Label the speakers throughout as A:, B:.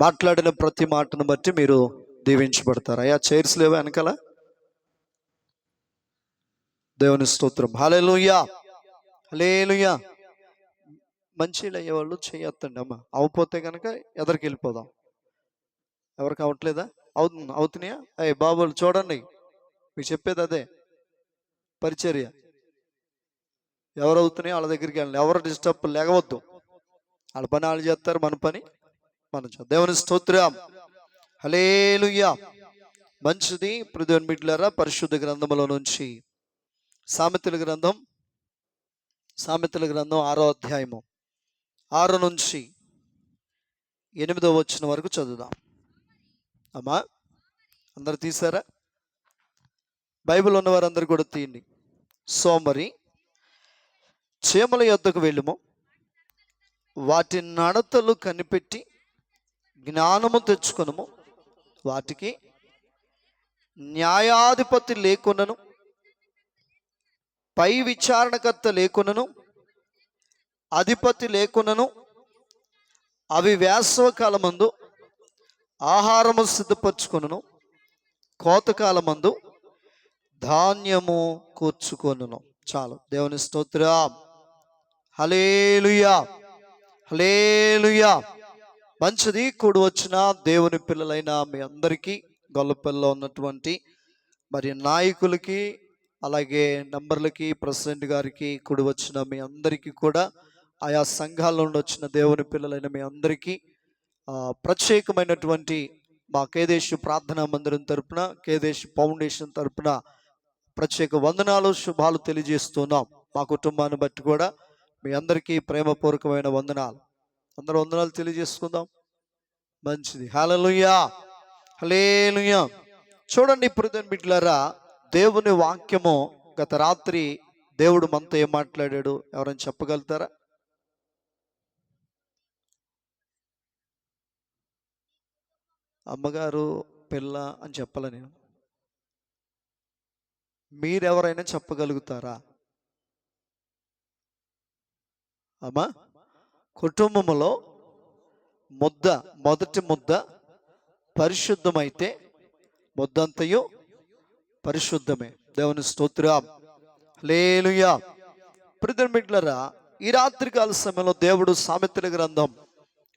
A: మాట్లాడిన ప్రతి మాటను బట్టి మీరు దీవించబడతారు. అయ్యా చైర్స్ లేవా వెనకాల? దేవుని స్తోత్రం. హల్లెలూయా, హల్లెలూయా. మంచిలు అయ్యేవాళ్ళు చేయొద్దండి అమ్మ. అవపోతే కనుక ఎదరికి వెళ్ళిపోదాం. ఎవరికి అవట్లేదా? అవుతున్నాయా? అయ్యి బాబులు చూడండి, మీకు చెప్పేది అదే పరిచర్య. ఎవరు అవుతున్నాయో వాళ్ళ దగ్గరికి వెళ్ళండి. ఎవరు డిస్టర్బ్ లేగవద్దు. వాళ్ళ పని వాళ్ళు చేస్తారు, మన పని మనం చేద్దాం. దేవుని స్తోత్రం. హల్లెలూయా. మంచిది. ప్రియమైన బిడ్డలారా, పరిశుద్ధ గ్రంథములో నుంచి సామెతల గ్రంథం 6వ అధ్యాయము 6 నుంచి 8వ వచనం వరకు చదువుదాం. అమ్మా అందరు తీసారా? బైబిల్ ఉన్నవారందరూ కూడా తీయండి. సోమరి, చీమల యొద్దకు వెళ్ళుము, వాటి నడతలు కనిపెట్టి జ్ఞానము తెచ్చుకొనుము. వాటికి న్యాయాధిపతి లేకున్నను, పై విచారణకర్త లేకున్నను, అధిపతి లేకున్నను, అవి వేసవకాలమందు ఆహారము సిద్ధపరచుకొనును, కోతకాలమందు ధాన్యము కూర్చుకొనును. చాలు. దేవుని స్తోత్రం. హల్లెలూయా, హల్లెలూయా. మంచిది. కూడి వచ్చిన దేవుని పిల్లలైన మీ అందరికీ, గొల్లపల్లిలో ఉన్నటువంటి మరి నాయకులకి, అలాగే నంబర్లకి, ప్రెసిడెంట్ గారికి, కూడి వచ్చిన మీ అందరికీ కూడా, ఆయా సంఘాల నుండి వచ్చిన దేవుని పిల్లలైన మీ అందరికీ ప్రత్యేకమైనటువంటి మా కేదేశ్ ప్రార్థనా మందిరం తరపున, కేదేశ్ ఫౌండేషన్ తరపున ప్రత్యేక వందనాలు, శుభాలు తెలియజేస్తున్నాం. మా కుటుంబాన్ని బట్టి కూడా మీ అందరికీ ప్రేమపూర్వకమైన వందనాలు. అందరూ వందనాలు తెలియజేసుకుందాం. మంచిది. హల్లెలూయా, హల్లెలూయా. చూడండి ప్రియమైన బిడ్డలారా, దేవుని వాక్యము గత రాత్రి దేవుడు మనతో ఏం మాట్లాడాడు? ఎవరైనా చెప్పగలుగుతారా? అమ్మగారు, పిల్ల అని చెప్పాల నేను. మీరెవరైనా చెప్పగలుగుతారా? అమ్మా, కుటుంబంలో మొదటి ముద్ద పరిశుద్ధమైతే ముద్దంతయు పరిశుద్ధమే. దేవుని స్తోత్రం. హల్లెలూయా. ప్రియమైన బిడ్డలారా, ఈ రాత్రికాల సమయంలో దేవుడు సామెతల గ్రంథం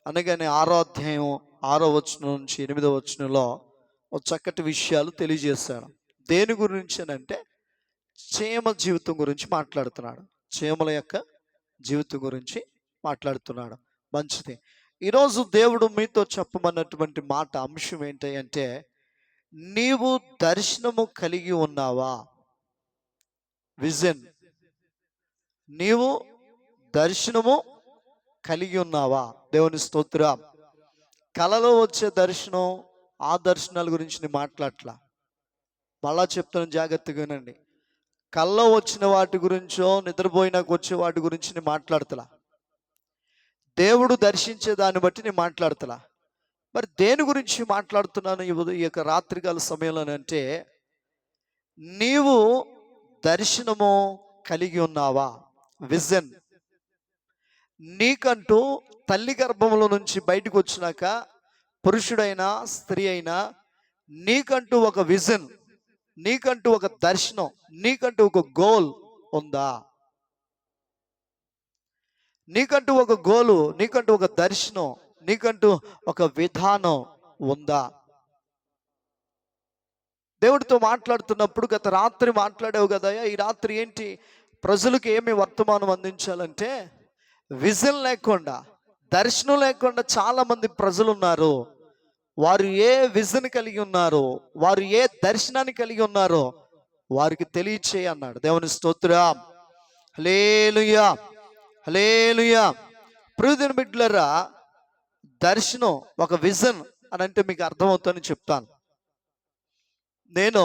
A: అనగానే 6వ అధ్యాయం 6వ వచనం నుంచి 8వ వచనంలో ఒక చక్కటి విషయాలు తెలియజేశాడు. దేని గురించి అంటే చీమ జీవితం గురించి మాట్లాడుతున్నాడు. చీమల యొక్క జీవితం గురించి మాట్లాడుతున్నాడు. మంచిది. ఈరోజు దేవుడు మీతో చెప్పమన్నటువంటి మాట, అంశం ఏంటి అంటే, నీవు దర్శనము కలిగి ఉన్నావా? విజన్. నీవు దర్శనము కలిగి ఉన్నావా? దేవుని స్తోత్రం. కలలో వచ్చే దర్శనం, ఆ దర్శనాల గురించి నేను మాట్లాడట్లా. మళ్ళా చెప్తాను, జాగ్రత్తగా వినండి. కల్లో వచ్చిన వాటి గురించో, నిద్రపోయినాక వచ్చే వాటి గురించి నేను మాట్లాడతలా. దేవుడు దర్శించే దాన్ని బట్టి నేను మాట్లాడతలా. మరి దేని గురించి మాట్లాడుతున్నాను ఈ యొక్క రాత్రికాల సమయంలో అంటే, నీవు దర్శనము కలిగి ఉన్నావా? విజన్. నీకంటూ తల్లి గర్భంలో నుంచి బయటకు వచ్చినాక, పురుషుడైనా స్త్రీ అయినా, నీకంటూ ఒక విజన్, నీకంటూ ఒక దర్శనం, నీకంటూ ఒక గోల్ ఉందా? నీకంటూ ఒక గోలు, నీకంటూ ఒక దర్శనం, నీకంటూ ఒక విధానం ఉందా? దేవుడితో మాట్లాడుతున్నప్పుడు గత రాత్రి మాట్లాడావు కదా, ఈ రాత్రి ఏంటి ప్రజలకు ఏమి వర్తమానం అందించాలంటే, విజన్ లేకుండా, దర్శనం లేకుండా చాలా మంది ప్రజలు ఉన్నారు. వారు ఏ విజన్ కలిగి ఉన్నారు, వారు ఏ దర్శనాన్ని కలిగి ఉన్నారో వారికి తెలియచేయి అన్నాడు. దేవుని స్తోత్రం. హల్లెలూయా, హల్లెలూయా. ప్రియమైన బిడ్డలారా, దర్శనం, ఒక విజన్ అని అంటే మీకు అర్థమవుతుందని చెప్తాను. నేను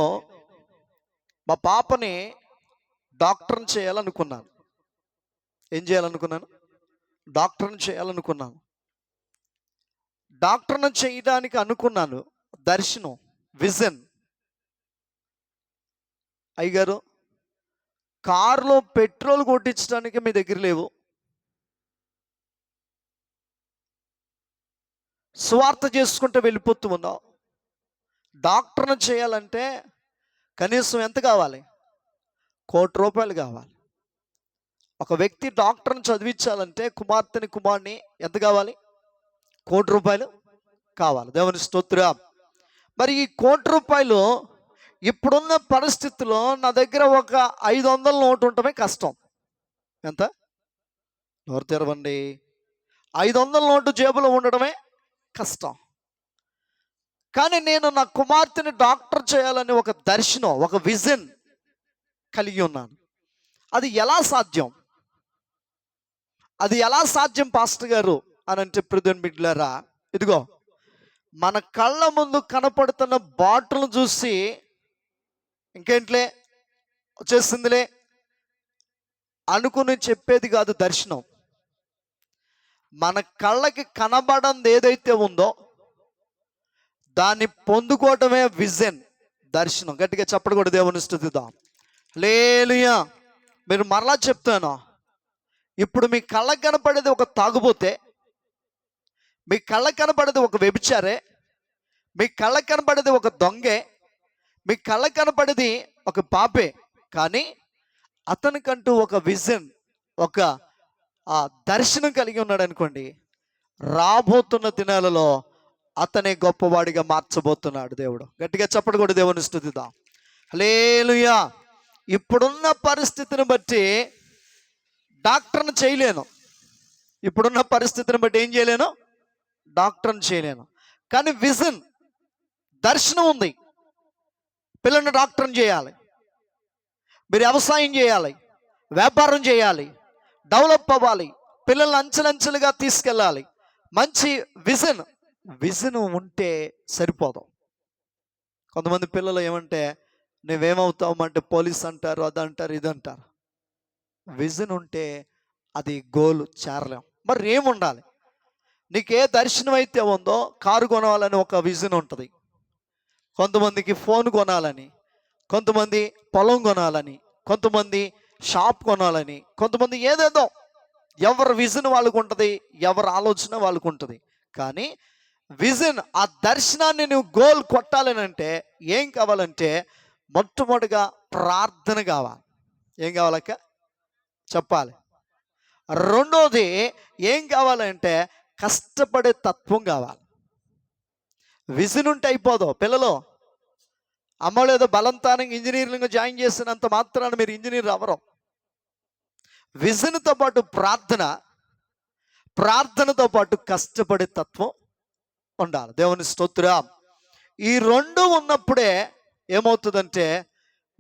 A: మా పాపని డాక్టర్ని చేయాలనుకున్నాను. ఏం చేయాలనుకున్నాను? డాక్టర్ని చేయాలనుకున్నాను. డాక్టర్ని చేయడానికి అనుకున్నాను. దర్శనం, విజన్. అయ్యగారు, కారులో పెట్రోల్ కొట్టించడానికి మీ దగ్గర లేవు, సువార్త చేసుకుంటూ వెళ్ళిపోతూ ఉన్నావు. డాక్టర్ని చేయాలంటే కనీసం ఎంత కావాలి? ₹1,00,00,000 కావాలి. ఒక వ్యక్తి డాక్టర్ని చదివించాలంటే కుమార్తెని కుమారుని ఎంత కావాలి? ₹1,00,00,000 కావాలి. దేవుని స్తోత్రం. మరి ఈ ₹1,00,00,000 ఇప్పుడున్న పరిస్థితుల్లో నా దగ్గర ఒక 500 నోటు ఉండటమే కష్టం. ఎంత? నోరు తెరవండి. 500 నోటు జేబులో ఉండడమే కష్టం. కానీ నేను నా కుమార్తెని డాక్టర్ చేయాలని ఒక దర్శనం, ఒక విజన్ కలిగి ఉన్నాను. అది ఎలా సాధ్యం? అది ఎలా సాధ్యం పాస్టర్ గారు అని అంటే, ప్రియమైన బిడ్డలారా, ఇదిగో మన కళ్ళ ముందు కనపడుతున్న బాటిల్ను చూసి ఇంకేంట్లే వచ్చేసిందిలే అనుకుని చెప్పేది కాదు దర్శనం. మన కళ్ళకి కనబడంది ఏదైతే ఉందో దాన్ని పొందుకోవటమే విజన్, దర్శనం. గట్టిగా చెప్పడు కూడా దేవుని స్తుతిద్దాం. హల్లెలూయా. మీరు మరలా చెప్తాను, ఇప్పుడు మీ కళ్ళకు కనపడేది ఒక తాగుబోతే, మీ కళ్ళకు కనపడేది ఒక వ్యభిచారే, మీ కళ్ళకు కనపడేది ఒక దొంగే, మీ కళ్ళకు కనపడేది ఒక పాపే. కానీ అతనికంటూ ఒక విజన్, ఒక దర్శనం కలిగి ఉన్నాడు అనుకోండి, రాబోతున్న దినాలలో అతనే గొప్పవాడిగా మార్చబోతున్నాడు దేవుడు. గట్టిగా చెప్పడు కూడా దేవుని స్తుతిద్దాం. హల్లెలూయా. ఇప్పుడున్న పరిస్థితిని బట్టి డాక్టర్ని చేయలేను. ఇప్పుడున్న పరిస్థితిని బట్టి ఏం చేయలేను? డాక్టర్ని చేయలేను. కానీ విజన్, దర్శనం ఉంది. పిల్లల్ని డాక్టర్ని చేయాలి, మీరు వ్యవసాయం చేయాలి, వ్యాపారం చేయాలి, డెవలప్ అవ్వాలి, పిల్లల్ని అంచెలంచెలుగా తీసుకెళ్ళాలి. మంచి విజన్ ఉంటే సరిపోదు. కొంతమంది పిల్లలు ఏమంటే, నువ్వేమవుతావు అంటే పోలీస్ అంటారు, అది అంటారు, ఇది అంటారు. విజన్ ఉంటే అది గోల్ చేరలేం. మరి ఏముండాలి? నీకే దర్శనం అయితే ఉందో, కారు కొనాలని ఒక విజన్ ఉంటుంది. కొంతమందికి ఫోన్ కొనాలని, కొంతమంది పొలం కొనాలని, కొంతమంది షాప్ కొనాలని, కొంతమంది ఏదేదో, ఎవరి విజన్ వాళ్ళకు ఉంటుంది, ఎవరి ఆలోచన వాళ్ళకు ఉంటుంది. కానీ విజన్, ఆ దర్శనాన్ని నువ్వు గోల్ కొట్టాలని అంటే ఏం కావాలంటే, మొట్టమొదటిగా ప్రార్థన కావాలి. ఏం కావాలక్క? చెప్పాలి. రెండోది ఏం కావాలంటే కష్టపడే తత్వం కావాలి. విజన్ ఉంటే అయిపోదు. పిల్లలు, అమ్మలో ఏదో బలంతానంగా ఇంజనీరింగ్ జాయిన్ చేసినంత మాత్రాన మీరు ఇంజనీర్ అవ్వరు. విజన్తో పాటు ప్రార్థనతో పాటు కష్టపడే తత్వం ఉండాలి. దేవుని స్తోత్రం. ఈ రెండు ఉన్నప్పుడే ఏమవుతుందంటే,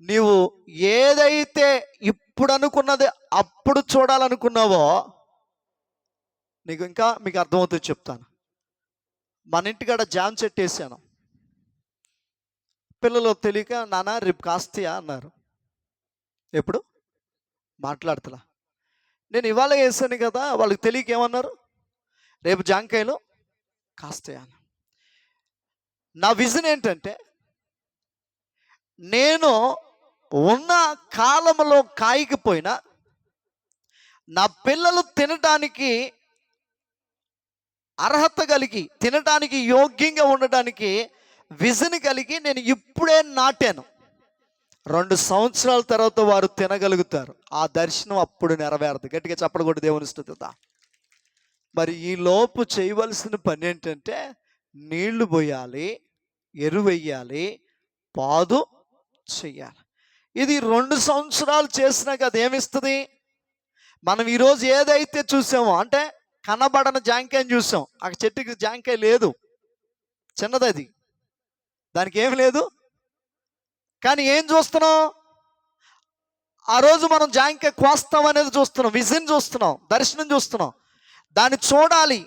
A: నీవు ఏదైతే ఇప్పుడు అనుకున్నది అప్పుడు చూడాలనుకున్నావో, మీకు అర్థమవుతుంది చెప్తాను. మన ఇంటికాడ జామ చెట్టు వేసాను. పిల్లలు తెలియక, నాన్న రేపు కాస్తాయా అన్నారు. ఎప్పుడు మాట్లాడుతున్నా, నేను ఇవాళ వేసాను కదా, వాళ్ళకి తెలియక ఏమన్నారు, రేపు జాంకాయలు కాస్తాయా. నా విజన్ ఏంటంటే, నేను ఉన్న కాలంలో కాయకపోయినా నా పిల్లలు తినడానికి అర్హత కలిగి, తినడానికి యోగ్యంగా ఉండడానికి విజన్ కలిగి నేను ఇప్పుడే నాటాను. 2 సంవత్సరాల తర్వాత వారు తినగలుగుతారు. ఆ దర్శనం అప్పుడు నెరవేరదు. గట్టిగా చెప్పడు కూడా దేవుని స్తుతిద్దాం. మరి ఈ లోపు చేయవలసిన పని ఏంటంటే, నీళ్లు పోయాలి, ఎరువెయ్యాలి, పాదు చెయ్యాలి. ఇది 2 సంవత్సరాలు చేసినాక అది ఏమిస్తుంది? మనం ఈరోజు ఏదైతే చూసామో, అంటే కనబడని జాంకాయని చూసాం. ఆ చెట్టుకి జాంకాయ లేదు, చిన్నది అది, దానికి ఏమి లేదు. కానీ ఏం చూస్తున్నాం? ఆ రోజు మనం జాంకాయ కోస్తాం అనేది చూస్తున్నాం, విజన్ చూస్తున్నాం, దర్శనం చూస్తున్నాం. దాన్ని చూడాలి,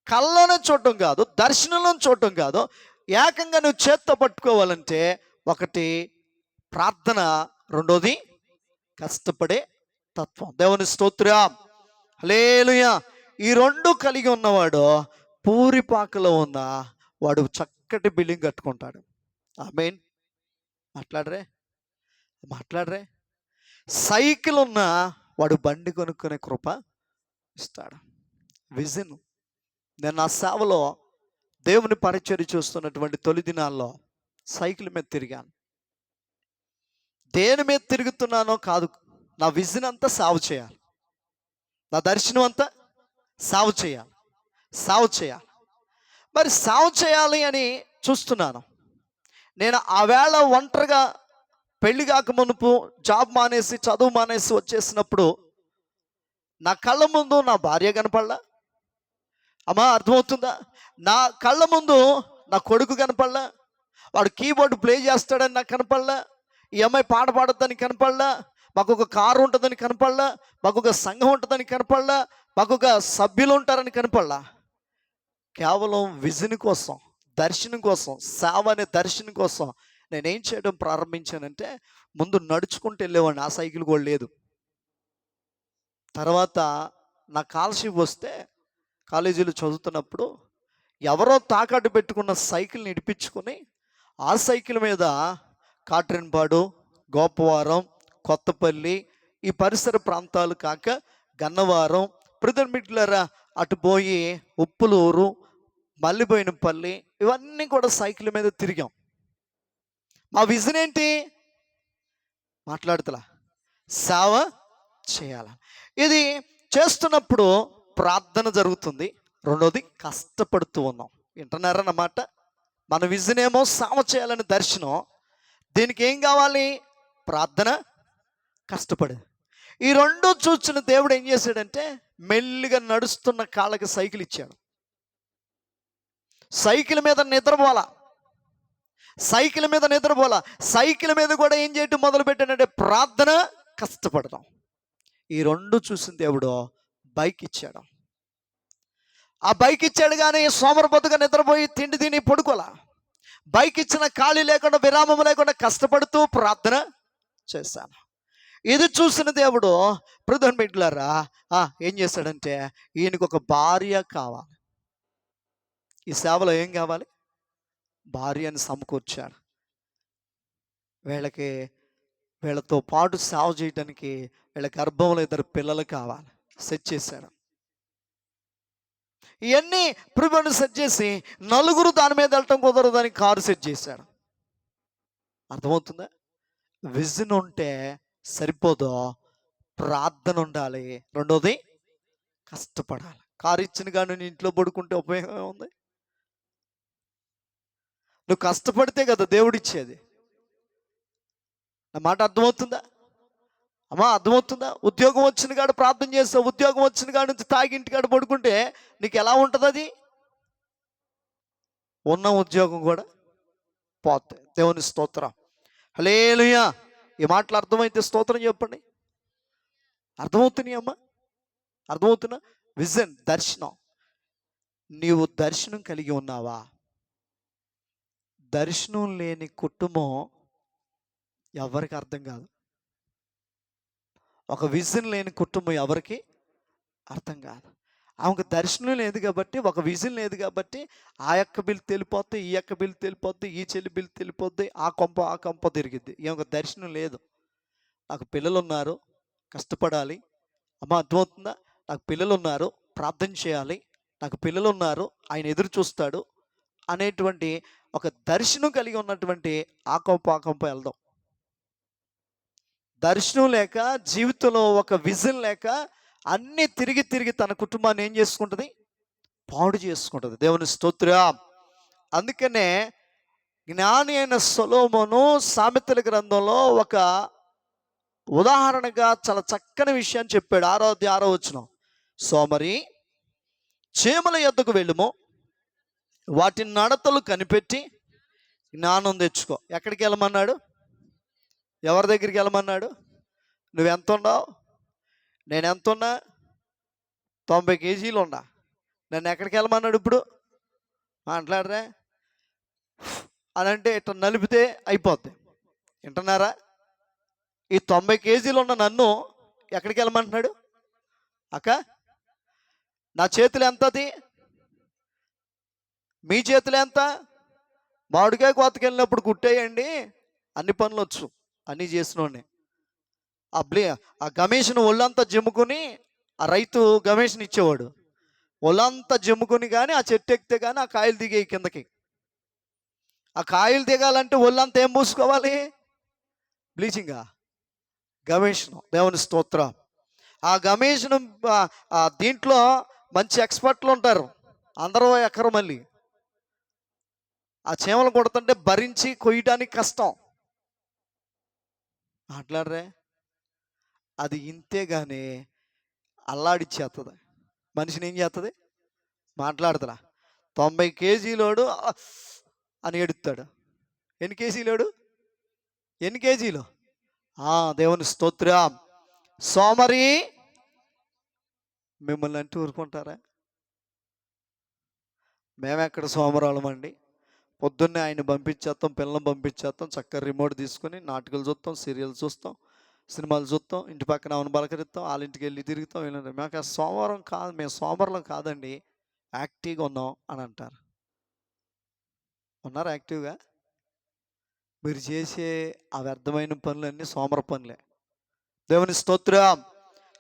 A: కళ్ళలోనే చూడటం కాదు, దర్శనంలో చూడటం కాదు, ఏకంగా నువ్వు చేత్తో పట్టుకోవాలంటే ఒకటి ప్రార్థన, రెండోది కష్టపడే తత్వం. దేవుని స్తోత్రం. హల్లెలూయా. ఈ రెండు కలిగి ఉన్నవాడు పూరిపాకలో ఉన్న వాడు చక్కటి బిల్డింగ్ కట్టుకుంటాడు. ఆమేన్. మాట్లాడరే. సైకిల్ ఉన్న వాడు బండి కొనుక్కునే కృప ఇస్తాడు. విజన్ నేను నా సేవలో దేవుని పరిచర్య చూస్తున్నటువంటి తొలి దినాల్లో సైకిల్ మీద తిరిగాను. దేని మీద తిరుగుతున్నానో కాదు, నా విజన్ అంతా సేవ చేయాలి, నా దర్శనం అంతా సేవ చేయాలి, సేవ చేయాలి. మరి సేవ చేయాలి అని చూస్తున్నాను. నేను ఆ వేళ ఒంటరిగా పెళ్లి కాక మునుపు జాబ్ మానేసి చదువు మానేసి వచ్చేసినప్పుడు నా కళ్ళ ముందు నా భార్య కనపడలా. అమ్మా, అర్థమవుతుందా? నా కళ్ళ ముందు నా కొడుకు కనపడలా. వాడు కీబోర్డ్ ప్లే చేస్తాడని నాకు కనపడలా. ఈ అమ్మాయి పాట పాడొద్దని కనపడలా. మాకు ఒక కారు ఉంటుందని కనపడలా. మాకు ఒక సంఘం ఉంటుందని కనపడలా. మాకు ఒక సభ్యులు ఉంటారని కనపడలా. కేవలం విజన్ కోసం, దర్శనం కోసం, సేవ అనే దర్శనం కోసం నేనేం చేయడం ప్రారంభించానంటే, ముందు నడుచుకుంటూ వెళ్ళేవాడిని. ఆ సైకిల్ కూడా లేదు. తర్వాత నా కాలర్షిప్ వస్తే కాలేజీలో చదువుతున్నప్పుడు ఎవరో తాకట్టు పెట్టుకున్న సైకిల్ని ఇడిపించుకొని ఆ సైకిల్ మీద కాట్రేనిపాడు, గోపవరం, కొత్తపల్లి ఈ పరిసర ప్రాంతాలు కాక గన్నవరం, మిట్లరా అటు పోయి ఉప్పులూరు, మల్లిపోయినపల్లి ఇవన్నీ కూడా సైకిల్ మీద తిరిగాం. మా విజన్ ఏంటి? మాట్లాడుతలా సేవ చేయాల. ఇది చేస్తున్నప్పుడు ప్రార్థన జరుగుతుంది. రెండోది కష్టపడుతూ ఉన్నాం. వింటున్నారన్నమాట. మన విజన్ ఏమో సేవ చేయాలని దర్శనం. దీనికి ఏం కావాలి? ప్రార్థన, కష్టపడి. ఈ రెండు చూచిన దేవుడు ఏం చేశాడంటే, మెల్లిగా నడుస్తున్న కాళ్ళకి సైకిల్ ఇచ్చాడు. సైకిల్ మీద నిద్రపోలా, సైకిల్ మీద నిద్రపోలా. సైకిల్ మీద కూడా ఏం చేయటం మొదలు పెట్టాడంటే ప్రార్థన, కష్టపడడం. ఈ రెండు చూసిన దేవుడు బైక్ ఇచ్చాడు. ఆ బైక్ ఇచ్చాడు కానీ సోమరబొద్దుగా నిద్రపోయి తిండి తిని పడుకోలా. బైక్ ఇచ్చిన ఖాళీ లేకుండా, విరామం లేకుండా కష్టపడుతూ ప్రార్థన చేశాను. ఇది చూసిన దేవుడు ప్రధాన బిడ్డలారా ఏం చేశాడంటే, ఈయనకు ఒక భార్య కావాలి. ఈ సేవలో ఏం కావాలి? భార్యని సమకూర్చాడు. వీళ్ళతో పాటు సేవ చేయడానికి వీళ్ళ గర్భంలో 2 పిల్లలు కావాలి. సెట్ చేశాడు. ఇవన్నీ ప్రభువుని సెట్ చేసి నలుగురు దాని మీద వెళ్ళటం కుదరదని కారు సెట్ చేశాడు. అర్థమవుతుందా? విజన్ ఉంటే సరిపోదు, ప్రార్థన ఉండాలి. రెండోది కష్టపడాలి. కారు ఇచ్చిన కానీ నేను ఇంట్లో పడుకుంటే ఉపయోగం ఉంది? నువ్వు కష్టపడితే కదా దేవుడిచ్చేది. నా మాట అర్థమవుతుందా? అమ్మా, అర్థమవుతుందా? ఉద్యోగం వచ్చిన కాడ ప్రార్థన చేస్తావు, ఉద్యోగం వచ్చిన కాడ నుంచి తాగి ఇంటికాడ పడుకుంటే నీకు ఎలా ఉంటుంది? అది ఉన్న ఉద్యోగం కూడా పోతే. దేవుని స్తోత్రం, హల్లెలూయా. ఈ మాటలు అర్థమైతే స్తోత్రం చెప్పండి. అర్థమవుతున్నాయి అమ్మా? అర్థమవుతున్నా? విజన్, దర్శనం. నీవు దర్శనం కలిగి ఉన్నావా? దర్శనం లేని కుటుంబం ఎవరికి అర్థం కాదు. ఒక విజన్ లేని కుటుంబం ఎవరికి అర్థం కాదు. ఆమెకు దర్శనం లేదు కాబట్టి, ఒక విజన్ లేదు కాబట్టి, ఆ యొక్క బిల్లు తెలిపోద్ది, ఈ యొక్క బిల్లు తెలిపోద్ది, ఈ చెల్లి బిల్లు తెలిపోద్ది, ఆ కొంప తిరిగిద్ది. ఈమెకు దర్శనం లేదు. నాకు పిల్లలు ఉన్నారు, కష్టపడాలి. అమ్మ, అర్థమవుతుందా? నాకు పిల్లలు ఉన్నారు, ప్రార్థన చేయాలి. నాకు పిల్లలు ఉన్నారు, ఆయన ఎదురు చూస్తాడు అనేటువంటి ఒక దర్శనం కలిగి ఉన్నటువంటి ఆ కొంప వెళ్దాం. దర్శనం లేక, జీవితంలో ఒక విజన్ లేక అన్నీ తిరిగి తన కుటుంబాన్ని ఏం చేసుకుంటుంది? పాడు చేసుకుంటుంది. దేవుని స్తోత్రం. అందుకనే జ్ఞాని అయిన సొలొమోను సామెతల గ్రంథంలో ఒక ఉదాహరణగా చాలా చక్కని విషయాన్ని చెప్పాడు. 6వ వచనం, సోమరి చీమల యొద్దకు వెళ్ళుము, వాటి నడతలు కనిపెట్టి జ్ఞానం తెచ్చుకో. ఎక్కడికి వెళ్ళమన్నాడు? ఎవరి దగ్గరికి వెళ్ళమన్నాడు? నువ్వెంత ఉన్నావు? నేను ఎంత ఉన్నా? 90 కేజీలు ఉన్నా. నన్ను ఎక్కడికి వెళ్ళమన్నాడు ఇప్పుడు? మాట్లాడరా అని అంటే ఇట్లా నలిపితే అయిపోద్ది. వింటున్నారా? ఈ 90 కేజీలు ఉన్న నన్ను ఎక్కడికి వెళ్ళమంటున్నాడు? అక్క, నా చేతులు ఎంతది? మీ చేతులు ఎంత? మామిడికాయ కోతకి వెళ్ళినప్పుడు కుట్టేయండి, అన్ని పనులు వచ్చు, అన్నీ చేసినోడిని. ఆ గమేషను ఒళ్ళంతా జిమ్ముకుని ఆ రైతు గమేషను ఇచ్చేవాడు. ఒళ్ళంతా జమ్ముకొని కానీ ఆ చెట్టు ఎక్కితే కానీ ఆ కాయలు దిగాయి కిందకి. ఆ కాయలు దిగాలంటే ఒళ్ళంతా ఏం పూసుకోవాలి? బ్లీచింగా? గమేషను. దేవుని స్తోత్రం. ఆ గమేషను దీంట్లో మంచి ఎక్స్పర్ట్లు ఉంటారు, అందరూ ఎక్కరు. మళ్ళీ ఆ చీమలు కొడుతుంటే భరించి కొయ్యడానికి కష్టం. మాట్లాడరే, అది ఇంతే కానీ అల్లాడిచ్చేస్తుంది. మనిషిని ఏం చేస్తుంది? మాట్లాడుతున్నా. 90 కేజీలోడు అని ఎడుతాడు. ఎన్ని కేజీలోడు? ఎన్ని కేజీలు? దేవుని స్తోత్రం. సోమరి మిమ్మల్ని అంటూ ఊరుకుంటారా? మేమెక్కడ సోమరాలమండి. పొద్దున్నే ఆయన పంపించేస్తాం, పిల్లల్ని పంపించేస్తాం, చక్కగా రిమోట్ తీసుకొని నాటకాలు చూస్తాం, సీరియల్స్ చూస్తాం, సినిమాలు చూస్తాం, ఇంటి పక్కన అవును బలకరిస్తాం, వాళ్ళ ఇంటికి వెళ్ళి తిరుగుతాం. వెళ్ళండి, మాకు ఆ సోమవారం కాదు, మేము సోమవారం కాదండి, యాక్టివ్గా ఉన్నాం అని అంటారు. ఉన్నారు యాక్టివ్గా? మీరు చేసే ఆ వ్యర్థమైన పనులన్నీ సోమర పనులే. దేవుని స్తోత్రం.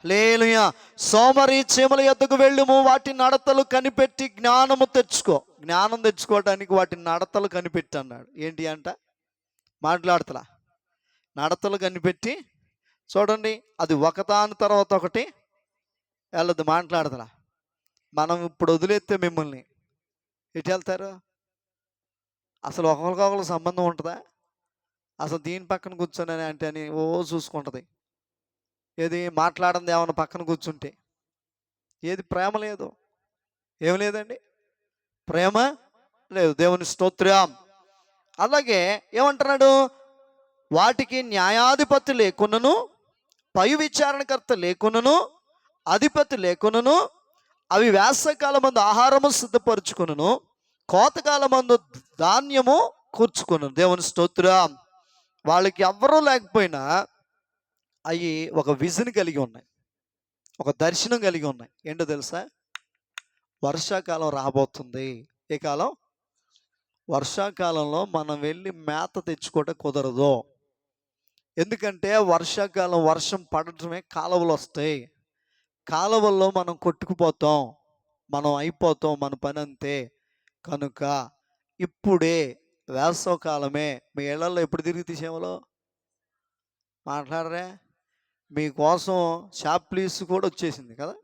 A: హల్లెలూయా. సోమరి చీమల యొద్దకు వెళ్ళుము, వాటి నడతలు కనిపెట్టి జ్ఞానము తెచ్చుకో. జ్ఞానం తెచ్చుకోవడానికి వాటి నడతలు కనిపెట్టి అన్నాడు. ఏంటి అంట? మాట్లాడతలా. నడతలు కనిపెట్టి చూడండి, అది ఒకదాని తర్వాత ఒకటి వెళ్ళదు. మాట్లాడతలా. మనం ఇప్పుడు వదిలేస్తే మిమ్మల్ని ఎటు వెళ్తారు? అసలు ఒకరికొకరికి సంబంధం ఉంటుందా? అసలు దీని పక్కన కూర్చొని అంటే అని చూసుకుంటుంది. ఏది మాట్లాడింది ఏమన్నా పక్కన కూర్చుంటే? ఏది ప్రేమ లేదు, ఏం లేదండి, ప్రేమ లేదు. దేవుని స్తోత్రం. అలాగే ఏమంటున్నాడు? వాటికి న్యాయాధిపతి లేకున్నను, పై విచారణకర్త లేకున్నను, అధిపతి లేకున్నను, అవి వేసవకాలమందు ఆహారము సిద్ధపరచుకును, కోతకాలమందు ధాన్యము కూర్చుకును. దేవుని స్తోత్రం. వాళ్ళకి ఎవ్వరూ లేకపోయినా అవి ఒక విజన్ కలిగి ఉన్నాయి, ఒక దర్శనం కలిగి ఉన్నాయి. ఏంటో తెలుసా? వర్షాకాలం రాబోతుంది. ఏ కాలం? వర్షాకాలంలో మనం వెళ్ళి మేత తెచ్చుకోవటం కుదరదు. ఎందుకంటే వర్షాకాలం వర్షం పడటమే కాలువలు వస్తాయి. కాలువల్లో మనం కొట్టుకుపోతాం, మనం అయిపోతాం, మన పని అంతే. కనుక ఇప్పుడే వేసవకాలమే. మీ ఇళ్లలో ఎప్పుడు తిరిగి తీసేమలో మాట్లాడరే? మీకోసం షాప్ ప్లీస్ కూడా వచ్చేసింది కదా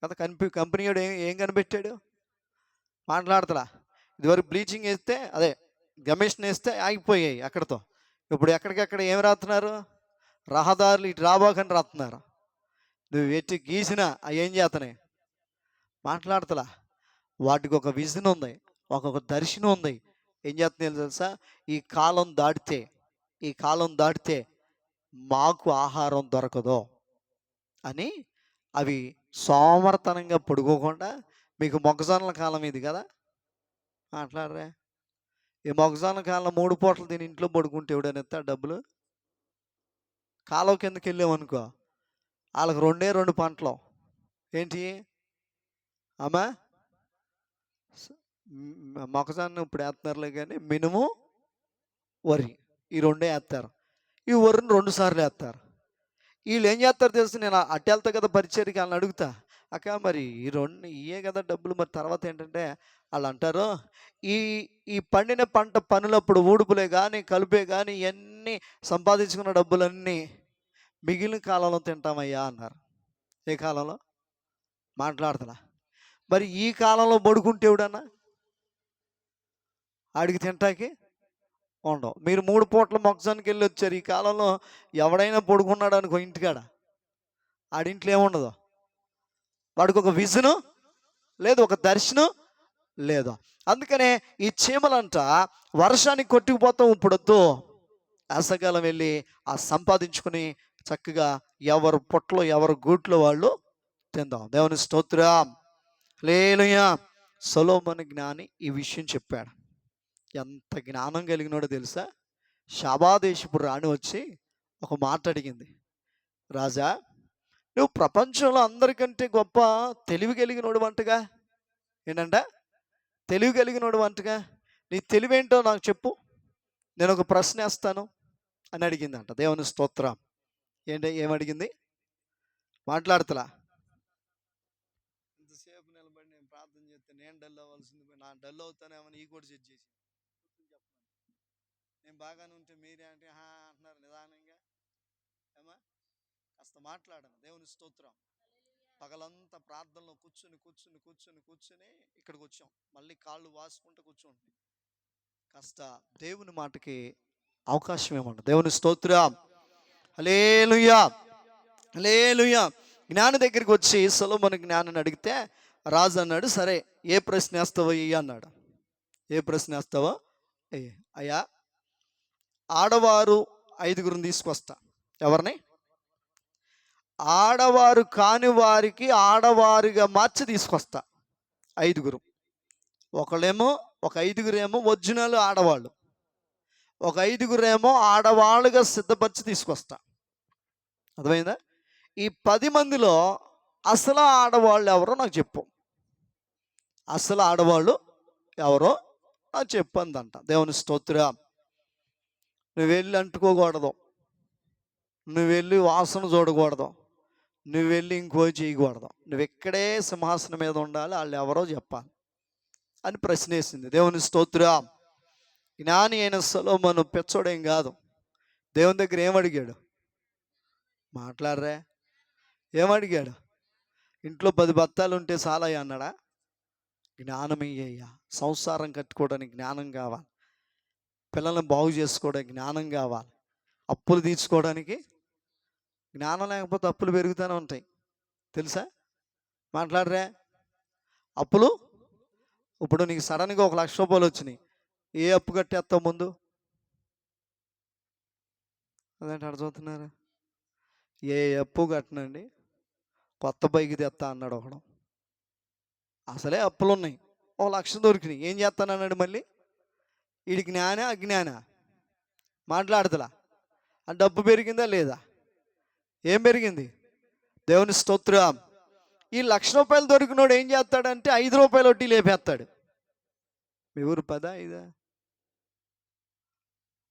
A: కదా. కంపెనీ వాడు ఏం కనిపెట్టాడు? మాట్లాడతలా. ఇదివరకు బ్లీచింగ్ వేస్తే, అదే గమేషన్ వేస్తే ఆగిపోయాయి అక్కడితో. ఇప్పుడు ఎక్కడికెక్కడ ఏం రాస్తున్నారు? రహదారులు ఇటు రాబోకని రాస్తున్నారు. నువ్వు ఎట్టి గీసినా అవి ఏం చేస్తున్నాయి? మాట్లాడతలా. వాటికి ఒక విజన్ ఉంది, ఒక్కొక్క దర్శనం ఉంది. ఏం చేస్తున్నాయి తెలుసా? ఈ కాలం దాటితే మాకు ఆహారం దొరకదు అని అవి సోమర్తనంగా పడుకోకుండా. మీకు మొక్కజొన్నల కాలం ఇది కదా. మాట్లాడరే, ఈ మొక్కజొన్న కాలం 3 పూటలు దీని ఇంట్లో పడుకుంటే ఎవడైనా ఎత్తా డబ్బులు? కాలువ కిందకి వెళ్ళామనుకో, వాళ్ళకి 2 పంటలు. ఏంటి అమ్మా? మొక్కజొన్న ఇప్పుడు వేస్తున్నారులే కానీ మినుము, వరి, ఈ 2 వేస్తారు. ఈ వరిని 2 సార్లు వేస్తారు. వీళ్ళు ఏం చేస్తారు తెలుసు? నేను అటు వెళ్తా కదా పరిచయకి, వాళ్ళని అడుగుతా, అక్క మరి ఈ 2 ఇవే కదా డబ్బులు, మరి తర్వాత ఏంటంటే వాళ్ళు అంటారు, ఈ ఈ పండిన పంట పనులప్పుడు ఊడుపులే కానీ కలుపే కానీ ఇవన్నీ సంపాదించుకున్న డబ్బులన్నీ మిగిలిన కాలంలో తింటామయ్యా అన్నారు. ఏ కాలంలో? మాట్లాడుతున్నా. మరి ఈ కాలంలో పడుకుంటే ఎవడన్నా ఆడికి తింటాకి ఉండవు. మీరు 3 పూట్ల మొక్కజొన్నకి వెళ్ళి వచ్చారు. ఈ కాలంలో ఎవడైనా పడుకున్నాడు అనుకో ఇంటికాడ, ఆడింట్లో ఏముండదు. వాడికి ఒక విజను లేదు, ఒక దర్శనం లేదు. అందుకనే ఈ చీమలంట వర్షానికి కొట్టుకుపోతాం, ఇప్పుడు వద్దు, వేసవికాలం వెళ్ళి ఆ సంపాదించుకుని చక్కగా ఎవరు పొట్టలో ఎవరు గూట్లో వాళ్ళు తిందాం. దేవుని స్తోత్రం. హల్లెలూయా. సొలొమోను జ్ఞాని ఈ విషయం చెప్పాడు. ఎంత జ్ఞానం కలిగినాడో తెలుసా? శాబాదేశపు రాణి వచ్చి ఒక మాట అడిగింది, రాజా నువ్వు ప్రపంచంలో అందరికంటే గొప్ప తెలివి కలిగినోడు అంటగా. ఏంటంట? తెలివి కలిగినోడు అంటగా. నీ తెలివేంటో నాకు చెప్పు, నేను ఒక ప్రశ్న వేస్తాను అని అడిగిందంట. దేవుని స్తోత్రం. ఏమడిగింది? మాట్లాడతలా. ఇంతసేపు నిలబడి రావాల్సింది. నా డల్ అవుతానేమో ఈ కూడా సెట్ చేసి నేను బాగానే ఉంటే మీరే అంటే అంటున్నారు నిదానంగా. ఏమా కాస్త మాట్లాడను. దేవుని స్తోత్రం. పగలంతా ప్రార్థనలో కూర్చుని కూర్చుని కూర్చుని కూర్చుని ఇక్కడికి వచ్చాం. మళ్ళీ కాళ్ళు వాసుకుంటూ కూర్చోండి. కాస్త దేవుని మాటకి అవకాశం ఇవ్వండి. దేవుని స్తోత్రం. హల్లెలూయా, హల్లెలూయా. జ్ఞాని దగ్గరికి వచ్చి సొలొమోను జ్ఞానాన్ని అడిగితే రాజు అన్నాడు, సరే ఏ ప్రశ్న వేస్తావో అన్నాడు. ఏ ప్రశ్న వేస్తావో అయ్యా, ఆడవారు 5గురిని తీసుకొస్తా. ఎవరిని? ఆడవారు కాని వారికి ఆడవారిగా మార్చి తీసుకొస్తా 5గురు. ఒక 5గురేమో ఒరిజినల్ ఆడవాళ్ళు, ఒక 5గురేమో ఆడవాళ్ళుగా సిద్ధపరిచి తీసుకొస్తా. అర్థమైందా? ఈ 10 మందిలో అసలు ఆడవాళ్ళు ఎవరో నాకు చెప్పు. అసలు ఆడవాళ్ళు ఎవరో నాకు చెప్పందంట. దేవుని స్తోత్రం. నువ్వు వెళ్ళి అంటుకోకూడదు, నువ్వు వెళ్ళి వాసన చూడకూడదు, నువ్వు వెళ్ళి ఇంకో చేయకూడదు. నువ్వు ఇక్కడే సింహాసనం మీద ఉండాలి, వాళ్ళు ఎవరో చెప్పాలి అని ప్రశ్న వేసింది. దేవుని స్తోత్రం. జ్ఞాని అయిన సొలొమోను పెచ్చోడేం కాదు. దేవుని దగ్గర ఏమడిగాడు? మాట్లాడరే. ఏమడిగాడు? ఇంట్లో 10 బత్తాలు ఉంటే చాలయ్యా అన్నాడా? జ్ఞానం ఇయ్యయ్యా. సంసారం కట్టుకోవడానికి జ్ఞానం కావాలి, పిల్లల్ని బాగు చేసుకోవడానికి జ్ఞానం కావాలి, అప్పులు తీర్చుకోవడానికి జ్ఞానం లేకపోతే అప్పులు పెరుగుతూనే ఉంటాయి. తెలుసా? మాట్లాడరే. అప్పులు ఇప్పుడు నీకు సడన్గా 1,00,000 రూపాయలు వచ్చినాయి, ఏ అప్పు కట్టేస్తావు ముందు? అదేంటి అడుగుతున్నారు? ఏ అప్పు కట్టనండి, కొత్త బైక్ తెస్తా అన్నాడు ఒకడు. అసలే అప్పులు ఉన్నాయి, 1,00,000 దొరికినాయి, ఏం చేస్తానన్నాడు మళ్ళీ? వీడి జ్ఞానా అజ్ఞానా? మాట్లాడతలా. ఆ డబ్బు పెరిగిందా లేదా? ఏం పెరిగింది? దేవుని స్తోత్రం. ఈ 1,00,000 రూపాయలు దొరికినోడు ఏం చేస్తాడంటే 5 రూపాయలు వడ్డీ లేపేస్తాడు. మీ ఊరు 10 5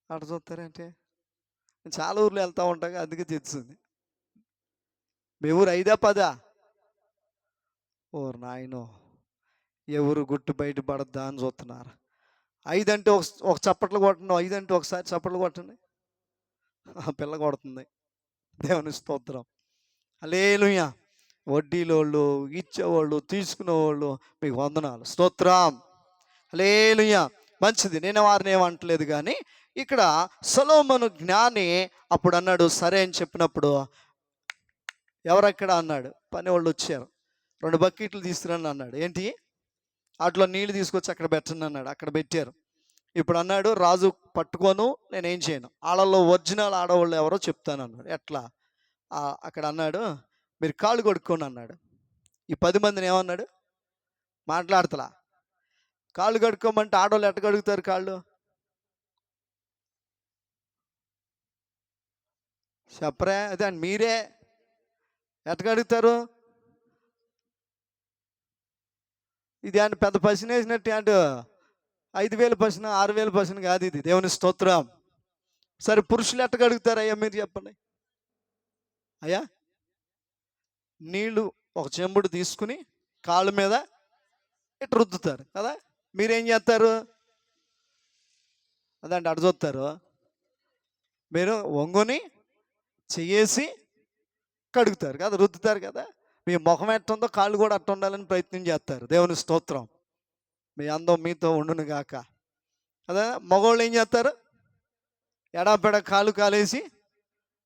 A: అటు చూస్తారంటే చాలా ఊర్లో వెళ్తూ ఉంటాగా, అందుకే తెచ్చింది. మీ ఊరు 5 10? ఓరు నాయనో, ఎవరు గుట్టు బయట పడద్దా అని చూస్తున్నారు. 5 అంటే ఒక చప్పట్లు కొట్టండి. 5 అంటే ఒకసారి చప్పట్లు కొట్టండి. పిల్ల కొడుతుంది. దేవుని స్తోత్రం. హల్లెలూయా. వడ్డీలోళ్ళు, ఇచ్చేవాళ్ళు, తీసుకునేవాళ్ళు మీకు వందనాలు. స్తోత్రం. హల్లెలూయా. మంచిది, నేను వారిని ఏమంటలేదు. కానీ ఇక్కడ సొలొమోను జ్ఞాని అప్పుడు అన్నాడు, సరే అని చెప్పినప్పుడు ఎవరక్కడ అన్నాడు. పని వాళ్ళు వచ్చారు, 2 బకెట్లు తీసుకురండి అన్నాడు. ఏంటి? వాటిలో నీళ్ళు తీసుకొచ్చి అక్కడ పెట్టండి అన్నాడు. అక్కడ పెట్టారు. ఇప్పుడు అన్నాడు, రాజు పట్టుకోను, నేనేం చేయను, వాళ్ళల్లో ఒరిజినల్ ఆడవాళ్ళు ఎవరో చెప్తాను అన్నాడు. ఎట్లా? అక్కడ అన్నాడు, మీరు కాళ్ళు కడుక్కోండి అన్నాడు. ఈ 10 మందిని ఏమన్నాడు? మాట్లాడతలా. కాళ్ళు కడుక్కోమంటే ఆడవాళ్ళు ఎట్ట కడుగుతారు కాళ్ళు? చెప్పరే. అదే మీరే ఎట్ట కడుగుతారు? ఇది అంటే పెద్ద పసిన వేసినట్టు అంటే 5,000 పసిన 6,000 పసిన కాదు ఇది. దేవుని స్తోత్రం. సరే పురుషులు ఎట్ట కడుగుతారు అయ్యా మీరు చెప్పండి. అయ్యా, నీళ్లు ఒక చెంబుడు తీసుకుని కాళ్ళ మీద ఇట్ట రుద్దుతారు కదా. మీరేం చేస్తారు? అదంటే అటు చూస్తారు. మీరు వంగుని చెయ్యేసి కడుగుతారు కదా, రుద్దుతారు కదా. మీ ముఖం ఎట్టుందో కాళ్ళు కూడా అట్ట ఉండాలని ప్రయత్నం చేస్తారు. దేవుని స్తోత్రం. మీ అందం మీతో ఉండును గాక. అదే మగవాళ్ళు ఏం చేస్తారు? ఎడాపెడ కాలు కాలేసి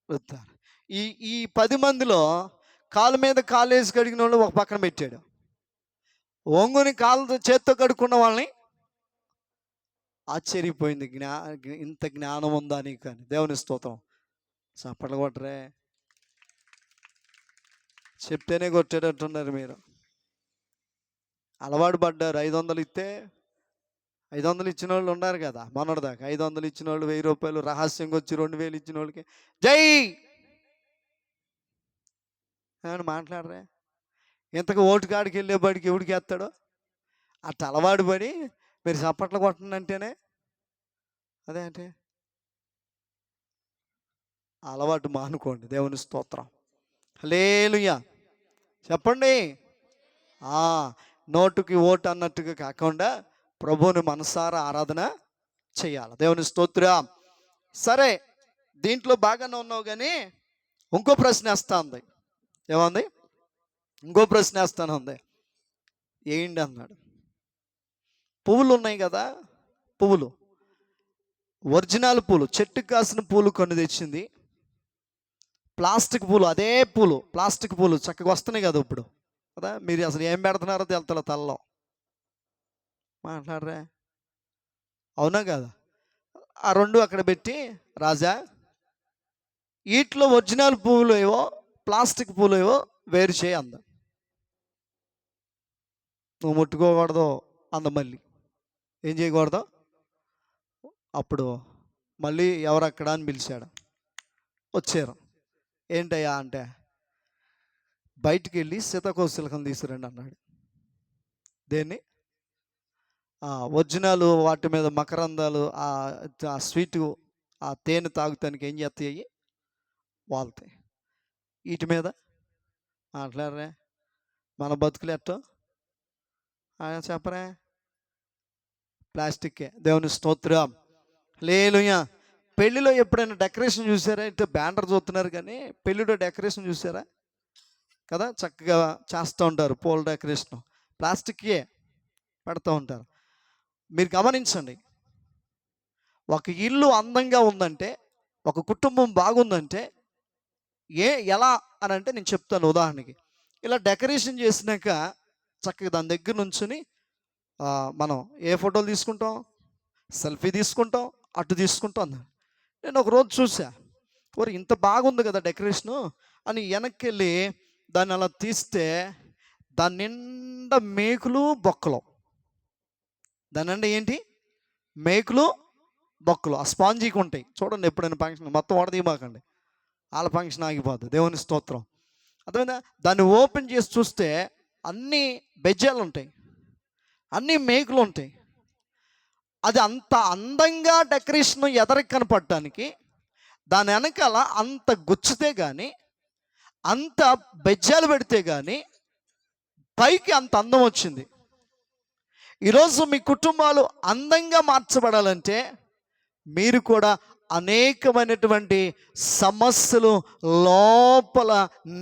A: రుద్దుతారు. ఈ ఈ 10 మందిలో కాలు మీద కాలు వేసి కడిగిన వాళ్ళు ఒక పక్కన పెట్టాడు. ఒంగుని కాళ్ళతో చేత్తో కడుక్కున్న వాళ్ళని ఆశ్చర్యపోయింది. ఇంత జ్ఞానం ఉందా నీకు అని. దేవుని స్తోత్రం. చప్పట్లు కొట్టరే. చెప్తేనే కొట్టేటట్టున్నారు మీరు. అలవాటు పడ్డారు. 500 ఇస్తే 500 ఇచ్చిన వాళ్ళు ఉన్నారు కదా మొన్నటిదాకా. 500 ఇచ్చిన వాళ్ళు, 1000 రూపాయలు రహస్యంగా వచ్చి 2,000 ఇచ్చిన వాళ్ళకి జై అని మాట్లాడరే. ఇంతకు ఓటు కాడికి వెళ్ళేపాడికి ఎవడికి వేస్తాడో అట్ట అలవాటు పడి మీరు చప్పట్లు కొట్టండి అంటేనే అదే అంటే అలవాటు మానుకోండి. దేవుని స్తోత్రం. హల్లెలూయా చెప్పండి. నోటుకి ఓటు అన్నట్టుగా కాకుండా ప్రభువుని మనసారా ఆరాధన చేయాలి. దేవుని స్తోత్రం. సరే, దీంట్లో బాగానే ఉన్నావు కానీ ఇంకో ప్రశ్న వేస్తా ఉంది. ఏమంది? ఇంకో ప్రశ్న వేస్తాను ఉంది. ఏంటి అన్నాడు. పువ్వులు ఉన్నాయి కదా, పువ్వులు, ఒరిజినల్ పూలు, చెట్టుకు కాసిన పూలు కొన్ని తెచ్చింది. ప్లాస్టిక్ పూలు, అదే పూలు, ప్లాస్టిక్ పూలు చక్కగా వస్తున్నాయి కదా ఇప్పుడు కదా. మీరు అసలు ఏం పెడుతున్నారో తెలుతల తలలో మాట్లాడరా, అవునా కదా? ఆ రెండు అక్కడ పెట్టి, రాజా వీటిలో ఒరిజినల్ పువ్వులు ఏవో ప్లాస్టిక్ పూలు ఏవో వేరు చేయి అంద. నువ్వు ముట్టుకోకూడదు అంద. మళ్ళీ ఏం చేయకూడదు. అప్పుడు మళ్ళీ ఎవరు అక్కడ అని పిలిచాడు. వచ్చారు. ఏంటయ్యా అంటే, బయటికి వెళ్ళి సీతాకోకచిలుకం తీసుకురండి అన్నాడు. దేన్ని? ఒరిజినల్ వాటి మీద మకరందాలు, ఆ స్వీటు, ఆ తేనె తాగుతానికి ఏం చేస్తాయి? వాళ్తాయి. వీటి మీద మాట్లాడరే, మన బతుకులు ఎట్టో చెప్పరే, ప్లాస్టిక్కే. దేవుని స్తోత్రం. హల్లెలూయా. పెళ్ళిలో ఎప్పుడైనా డెకరేషన్ చూసారా? ఇటు బ్యానర్ చూస్తున్నారు కానీ పెళ్ళిలో డెకరేషన్ చూసారా కదా? చక్కగా చేస్తూ ఉంటారు పూల డెకరేషన్, ప్లాస్టిక్కే పెడుతూ ఉంటారు. మీరు గమనించండి, ఒక ఇల్లు అందంగా ఉందంటే, ఒక కుటుంబం బాగుందంటే ఎలా అని అంటే నేను చెప్తాను. ఉదాహరణకి, ఇలా డెకరేషన్ చేసినాక చక్కగా దాని దగ్గర నుంచుని మనం ఏ ఫోటోలు తీసుకుంటాం? సెల్ఫీ తీసుకుంటాం, అటు తీసుకుంటాం. నేను ఒకరోజు చూసా, ఓరి ఇంత బాగుంది కదా డెకరేషను అని వెనక్కి వెళ్ళి దాన్ని అలా తీస్తే దాని నిండా మేకులు బొక్కలు. దాని నిండా ఏంటి? మేకులు బొక్కలు. ఆ స్పాంజీకి ఉంటాయి చూడండి. ఎప్పుడైనా ఫంక్షన్ మొత్తం వడదీయమాకండి, వాళ్ళ ఫంక్షన్ ఆగిపోద్ది. దేవుని స్తోత్రం. అర్థమైందా? దాన్ని ఓపెన్ చేసి చూస్తే అన్నీ బెజ్జాలు ఉంటాయి, అన్నీ మేకులు ఉంటాయి. అది అంత అందంగా డెకరేషన్ ఎదరికి కనపడటానికి దాని వెనకాల అంత గుచ్చితే కానీ, అంత బెజ్జాలు పెడితే కానీ పైకి అంత అందం వచ్చింది. ఈరోజు మీ కుటుంబాలు అందంగా మార్చబడాలంటే మీరు కూడా అనేకమైనటువంటి సమస్యలు లోపల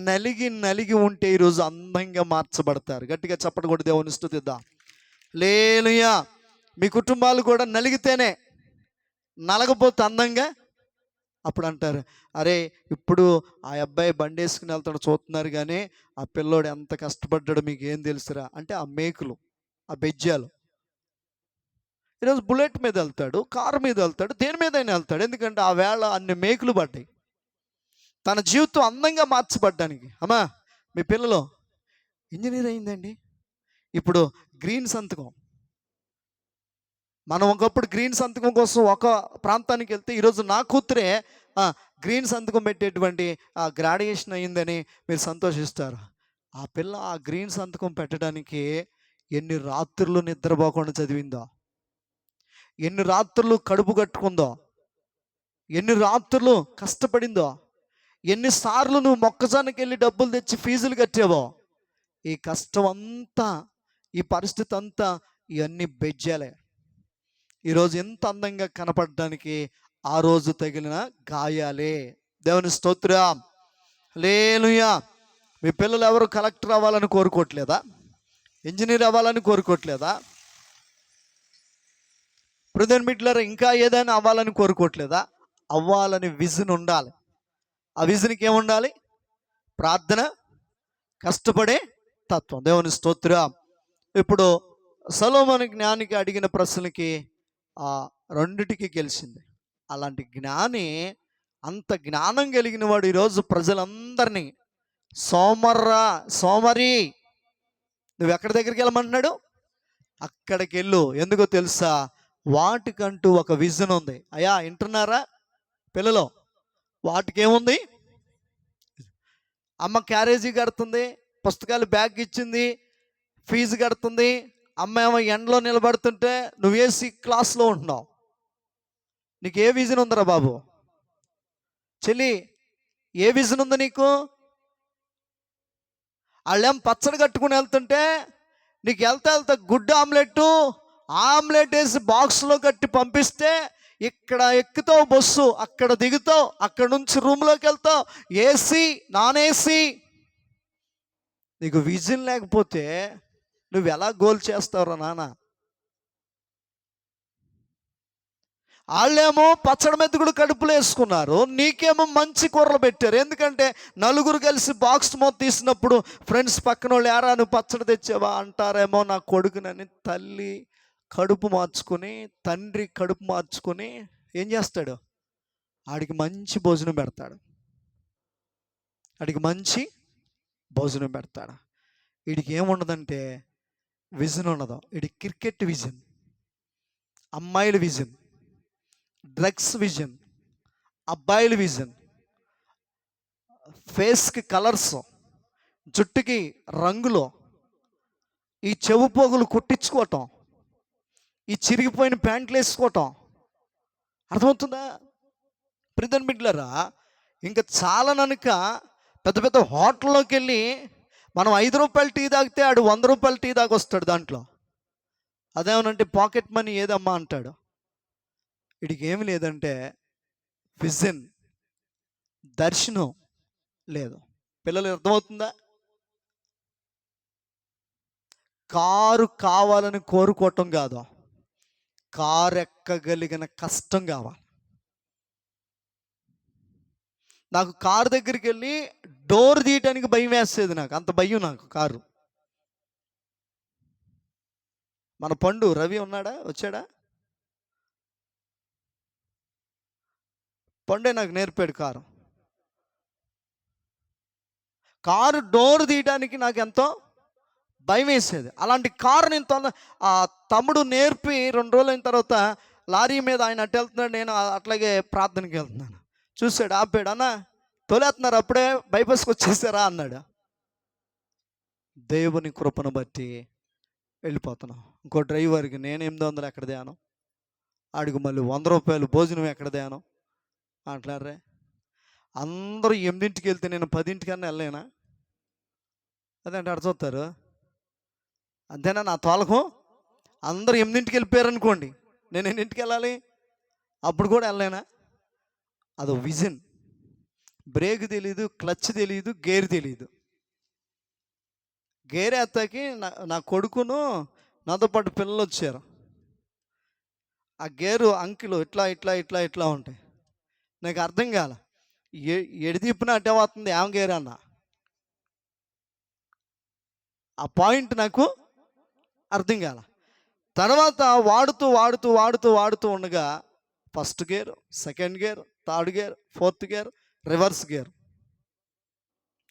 A: నలిగి నలిగి ఉంటే ఈరోజు అందంగా మార్చబడతారు. గట్టిగా చప్పటి కొట్టి దేవుని స్తుతిద్దాం. హల్లెలూయా. మీ కుటుంబాలు కూడా నలిగితేనే, నలగపోతే అందంగా. అప్పుడు అంటారు, అరే ఇప్పుడు ఆ అబ్బాయి బండి వేసుకుని వెళ్తాడు చూస్తున్నారు కానీ ఆ పిల్లోడు ఎంత కష్టపడ్డాడో మీకు ఏం తెలుసురా అంటే ఆ మేకులు, ఆ బెజ్జాలు. ఈరోజు బుల్లెట్ మీద వెళ్తాడు, కారు మీద వెళ్తాడు, దేని మీద అయినా వెళ్తాడు. ఎందుకంటే ఆ వేళ అన్ని మేకులు పడ్డాయి తన జీవితం అందంగా మార్చబడ్డానికి. అమ్మా, మీ పిల్లలు ఇంజనీర్ అయిందండి, ఇప్పుడు గ్రీన్ సంతకం. మనం ఒకప్పుడు గ్రీన్ సంతకం కోసం ఒక ప్రాంతానికి వెళ్తే ఈరోజు నా కూతురే గ్రీన్ సంతకం పెట్టేటువంటి గ్రాడ్యుయేషన్ అయ్యిందని మీరు సంతోషిస్తారు. ఆ పిల్ల ఆ గ్రీన్ సంతకం పెట్టడానికి ఎన్ని రాత్రులు నిద్రపోకుండా చదివిందో, ఎన్ని రాత్రులు కడుపు కట్టుకుందో, ఎన్ని రాత్రులు కష్టపడిందో, ఎన్నిసార్లు నువ్వు మొక్కజొన్నకి వెళ్ళి డబ్బులు తెచ్చి ఫీజులు కట్టావో. ఈ కష్టం అంతా, ఈ పరిస్థితి అంతా ఇవన్నీ బెజ్జాలే. ఈరోజు ఎంత అందంగా కనపడడానికి ఆ రోజు తగిలిన గాయాలే. దేవుని స్తోత్రం. హల్లెలూయా. మీ పిల్లలు ఎవరు కలెక్టర్ అవ్వాలని కోరుకోవట్లేదా? ఇంజనీర్ అవ్వాలని కోరుకోవట్లేదా? బ్రదర్ మిట్లర్ ఇంకా ఏదైనా అవ్వాలని కోరుకోవట్లేదా? అవ్వాలని విజన్ ఉండాలి. ఆ విజన్కి ఏముండాలి? ప్రార్థన, కష్టపడే తత్వం. దేవుని స్తోత్రం. ఇప్పుడు సొలొమోను జ్ఞానికి అడిగిన ప్రశ్నలకి రెండిటికి గెలిచింది. అలాంటి జ్ఞాని, అంత జ్ఞానం కలిగిన వాడు ఈరోజు ప్రజలందరినీ సోమరి నువ్వు ఎక్కడి దగ్గరికి వెళ్ళమంటున్నాడు? అక్కడికి వెళ్ళు. ఎందుకో తెలుసా? వాటికంటూ ఒక విజన్ ఉంది. అయ్యా వింటున్నారా పిల్లలు? వాటికి ఏముంది? అమ్మ క్యారేజీ కడుతుంది, పుస్తకాలు బ్యాగ్ ఇచ్చింది, ఫీజు కడుతుంది. అమ్మ ఏమో ఎండలో నిలబడుతుంటే నువ్వు ఏసీ క్లాస్లో ఉంటున్నావు. నీకు ఏ విజన్ ఉందిరా బాబు? చెల్లి, ఏ విజన్ ఉంది నీకు? వాళ్ళేం పచ్చడి కట్టుకుని వెళ్తుంటే నీకు వెళ్తా గుడ్డు ఆమ్లెట్ వేసి బాక్స్లో కట్టి పంపిస్తే ఇక్కడ ఎక్కుతావు బస్సు, అక్కడ దిగుతావు, అక్కడ నుంచి రూమ్లోకి వెళ్తావు, ఏసీ నాన్ ఏసీ. నీకు విజన్ లేకపోతే నువ్వు ఎలా గోల్ చేస్తావురా నాన్న? వాళ్ళేమో పచ్చడి మెతుకుడు కడుపులో వేసుకున్నారు, నీకేమో మంచి కూరలు పెట్టారు. ఎందుకంటే నలుగురు కలిసి బాక్స్ మొత్తం తీసినప్పుడు ఫ్రెండ్స్ పక్కన వాళ్ళు యారా నువ్వు పచ్చడి తెచ్చావా అంటారేమో నా కొడుకునని. తల్లి కడుపు మార్చుకొని, తండ్రి కడుపు మార్చుకొని ఏం చేస్తాడు? ఆడికి మంచి భోజనం పెడతాడు, ఆడికి మంచి భోజనం పెడతాడు. వీడికి ఏముండదంటే విజన్ ఉండదు. వీడికి క్రికెట్ విజన్, అమ్మాయిల విజన్, డ్రగ్స్ విజన్, అబ్బాయిల విజన్, ఫేస్కి కలర్స్, జుట్టుకి రంగులు, ఈ చెవు పోగులు కుట్టించుకోవటం, ఈ చిరిగిపోయిన ప్యాంట్లు వేసుకోవటం. అర్థమవుతుందా? ప్రిదన్ బిడ్లరా, ఇంకా చాలా ననుక పెద్ద పెద్ద హోటల్లోకి వెళ్ళి మనం 5 రూపాయల టీ తాగితే ఆడు 100 రూపాయల టీ దాకా వస్తాడు. దాంట్లో అదేమనంటే పాకెట్ మనీ ఏదమ్మా అంటాడు. వీడికి ఏమి లేదంటే విజన్, దర్శనం లేదు. పిల్లలు అర్థమవుతుందా? కారు కావాలని కోరుకోవటం కాదు, కారు ఎక్కగలిగిన కష్టం కావాలి. నాకు కారు దగ్గరికి వెళ్ళి డోర్ తీయటానికి భయం వేసేది, నాకు అంత భయం. నాకు కారు, మన పండు రవి ఉన్నాడా, వచ్చాడా? పండే నాకు నేర్పాడు కారు డోర్ తీయడానికి నాకు ఎంతో భయం వేసేది. అలాంటి కారు నేను ఆ తమ్ముడు నేర్పి 2 రోజులు అయిన తర్వాత లారీ మీద ఆయన అటు వెళ్తున్నాడు, నేను అట్లాగే ప్రార్థనకి వెళ్తున్నాను. చూశాడు, ఆపాడు, అన్న తోలేస్తున్నారు అప్పుడే బైపాస్కి వచ్చేసారా అన్నాడు. దేవుని కృపను బట్టి వెళ్ళిపోతున్నాం. ఇంకో డ్రైవర్కి నేను 800 ఎక్కడ ధ్యానం, ఆడికి మళ్ళీ 100 రూపాయలు భోజనం ఎక్కడ ధ్యానం అంటారే. అందరూ 8ంటికి వెళ్తే నేను 10ంటికన్నా వెళ్ళలేనా? అదేంటే అడుగుతారు. అంతేనా నా తోలకం? అందరూ 8ంటికి వెళ్ళిపోయారు అనుకోండి, నేను ఎన్నింటికి వెళ్ళాలి? అప్పుడు కూడా వెళ్ళలేనా? అదో విజన్. బ్రేక్ తెలీదు, క్లచ్ తెలీదు, గేర్ తెలీదు. గేర్ ఎత్తాకి నా కొడుకును నాతో పాటు పిల్లలు వచ్చారు. ఆ గేరు అంకిలు ఇట్లా ఇట్లా ఇట్లా ఇట్లా ఉంటాయి. నాకు అర్థం కాల, ఎడిదిప్పిన అట్టే వస్తుంది ఏం గేర్ అన్న. ఆ పాయింట్ నాకు అర్థం కాల. తర్వాత వాడుతూ వాడుతూ వాడుతూ వాడుతూ ఉండగా first gear, second gear, third gear, fourth gear, reverse gear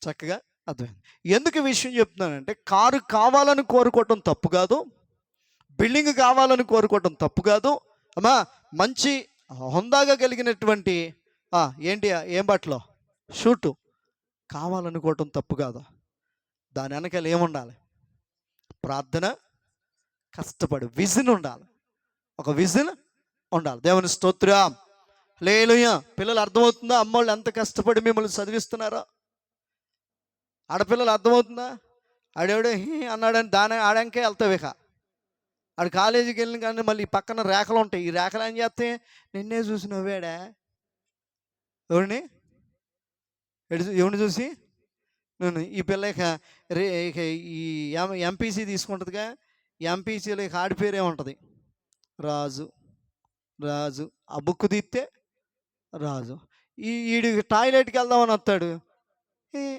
A: చక్కగా అర్థమైంది. ఎందుకు ఈ విషయం చెప్తున్నానంటే, కారు కావాలని కోరుకోవటం తప్పు కాదు, బిల్డింగ్ కావాలని కోరుకోవటం తప్పు కాదు అమ్మా. మంచి హుందాగా కలిగినటువంటి ఏంటి ఏం బట్టలో షూటు కావాలనుకోవటం తప్పు కాదు. దాని వెనకాల ఏముండాలి? ప్రార్థన, కష్టపడి విజన్ ఉండాలి, ఒక విజన్ ఉండాలి. దేవుని స్తోత్రం, హల్లెలూయా. పిల్లలు అర్థమవుతుందా? అమ్మోళ్ళు ఎంత కష్టపడి మిమ్మల్ని చదివిస్తున్నారో. ఆడపిల్లలు అర్థమవుతుందా? ఆడేవాడు అన్నాడని దాని ఆడంకే వెళ్తావు. ఇక ఆడు కాలేజీకి వెళ్ళిన కానీ మళ్ళీ పక్కన రేఖలు ఉంటాయి. ఈ రేఖలు ఏం చేస్తే నిన్నే చూసి నవ్వాడా? ఎవరిని చూసి నేను ఈ పిల్ల ఇక ఈ ఎంపీసీ తీసుకుంటుందిగా. ఎంపీసీలో ఇక ఆడి పేరే ఉంటుంది, రాజు. రాజు ఆ బుక్ తీస్తే రాజు. ఈడు టాయిలెట్కి వెళ్దామని వస్తాడు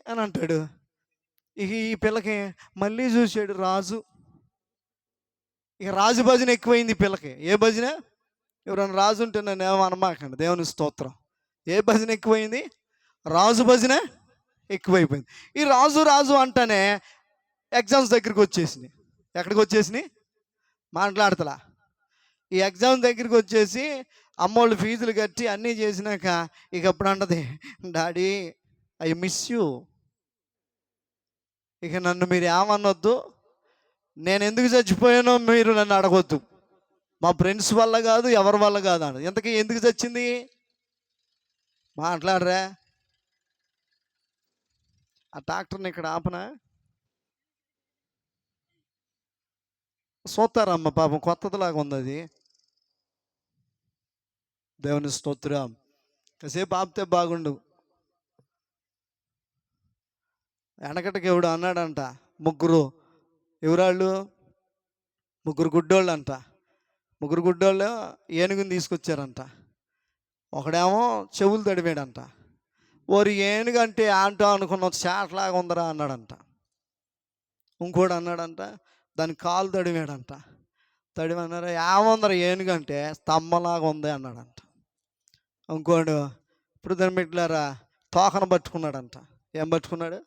A: అని అంటాడు. ఇక ఈ పిల్లకి మళ్ళీ చూసాడు రాజు. ఇక రాజు భజన ఎక్కువైంది ఈ పిల్లకి. ఏ భజన? ఎవరైనా రాజు ఉంటే నన్ను ఏమనమాకండి, దేవుని స్తోత్రం. ఏ భజన ఎక్కువైంది? రాజు భజన ఎక్కువైపోయింది. ఈ రాజు రాజు అంటేనే ఎగ్జామ్స్ దగ్గరికి వచ్చేసినాయి. ఎక్కడికి వచ్చేసినాయి? మాట్లాడతలా. ఈ ఎగ్జామ్ దగ్గరికి వచ్చేసి అమ్మోళ్ళు ఫీజులు కట్టి అన్నీ చేసినాక ఇక అప్పుడు అంటది, డాడీ ఐ మిస్ యూ. ఇక నన్ను మీరు ఏమనొద్దు, నేను ఎందుకు చచ్చిపోయానో మీరు నన్ను అడగొద్దు. మా ఫ్రెండ్స్ వల్ల కాదు, ఎవరి వల్ల కాదు అన్నది. ఇంతకీ ఎందుకు చచ్చింది? మాట్లాడరా. ఆ డాక్టర్ని ఇక్కడ ఆపనా? చూస్తారమ్మ, పాపం కొత్తదిలాగా ఉంది అది. దేవుని స్తోత్రం. కాసేపు ఆపితే బాగుండు. వెనకటికి ఎవడు అన్నాడంట, ఎవరాళ్ళు ముగ్గురు గుడ్డోళ్ళు అంట. ముగ్గురు గుడ్డోళ్ళు ఏనుగుని తీసుకొచ్చారంట. ఒకడేమో చెవులు తడివాడంట. ఓరి ఏనుగంటే ఆంటో అనుకున్న చాట్లాగా ఉందరా అన్నాడంట. ఇంకోడు అన్నాడంట దాని కాలు తడివాడంట. తడివన్నారా ఏముందరా ఏనుగంటే స్తంభంలాగా ఉంది అన్నాడంట. ఇంకోడు ఇప్పుడు దాన్ని పెట్టారా తోకను పట్టుకున్నాడంట. ఏం పట్టుకున్నాడు?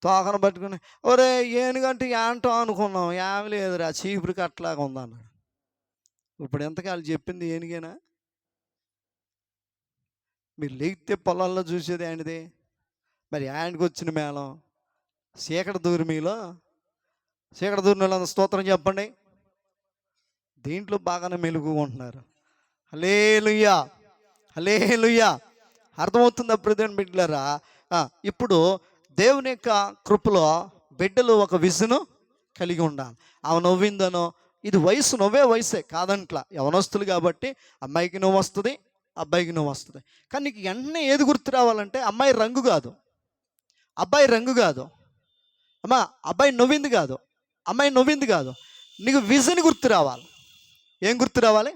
A: తోకను పట్టుకుని ఒరే ఏనుగంటే ఏంటో అనుకున్నాం, ఏమి లేదురా చీపురు కట్టలాగా ఉంది అన్నాడు. ఇప్పుడు ఎంతకాలం చెప్పింది ఏనుగేనా? మీరు లేగితే పొలాల్లో చూసేది ఆయనది. మరి ఆయనకు వచ్చిన మేళం చీకటి దూరి మీలో చీకటి దూరిలో స్తోత్రం చెప్పండి. దీంట్లో బాగానే మెలుగుకుంటున్నారు. హల్లెలూయా, హల్లెలూయా. అర్థమవుతుంది అప్పుడు దేవుని బిడ్డలారా. ఇప్పుడు దేవుని యొక్క కృపలో బిడ్డలు ఒక విజను కలిగి ఉండాలి. ఆమె నవ్విందనో, ఇది వయసు నవ్వే వయసే కాదంట్లా, యవనస్తులు కాబట్టి అమ్మాయికి నువ్వు వస్తుంది, అబ్బాయికి నువ్వు వస్తుంది. కానీ నీకు వెంటనే ఏది గుర్తు రావాలంటే అమ్మాయి రంగు కాదు, అబ్బాయి రంగు కాదు, అమ్మా అబ్బాయి నవ్వింది కాదు, అమ్మాయి నవ్వింది కాదు, నీకు విజన్ గుర్తు రావాలి. ఏం గుర్తు రావాలి?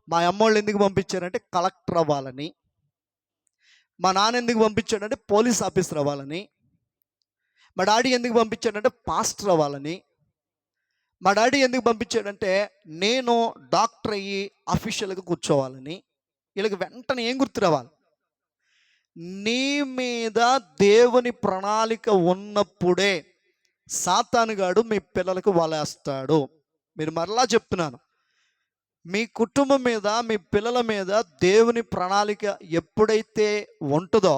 A: మా అమ్మోళ్ళు ఎందుకు పంపించారంటే కలెక్టర్ అవ్వాలని, మా నాన్న ఎందుకు పంపించాడంటే పోలీస్ ఆఫీసర్ అవ్వాలని, మా డాడీ ఎందుకు పంపించాడంటే పాస్టర్ అవ్వాలని, మా డాడీ ఎందుకు పంపించాడంటే నేను డాక్టర్ అయ్యి అఫీషియల్గా కూర్చోవాలని. వీళ్ళకి వెంటనే ఏం గుర్తు రావాలి? నీ మీద దేవుని ప్రణాళిక ఉన్నప్పుడే సాతానుగాడు మీ పిల్లలకు వలేస్తాడు. మీరు మరలా చెప్తున్నాను, మీ కుటుంబం మీద మీ పిల్లల మీద దేవుని ప్రణాళిక ఎప్పుడైతే ఉంటుందో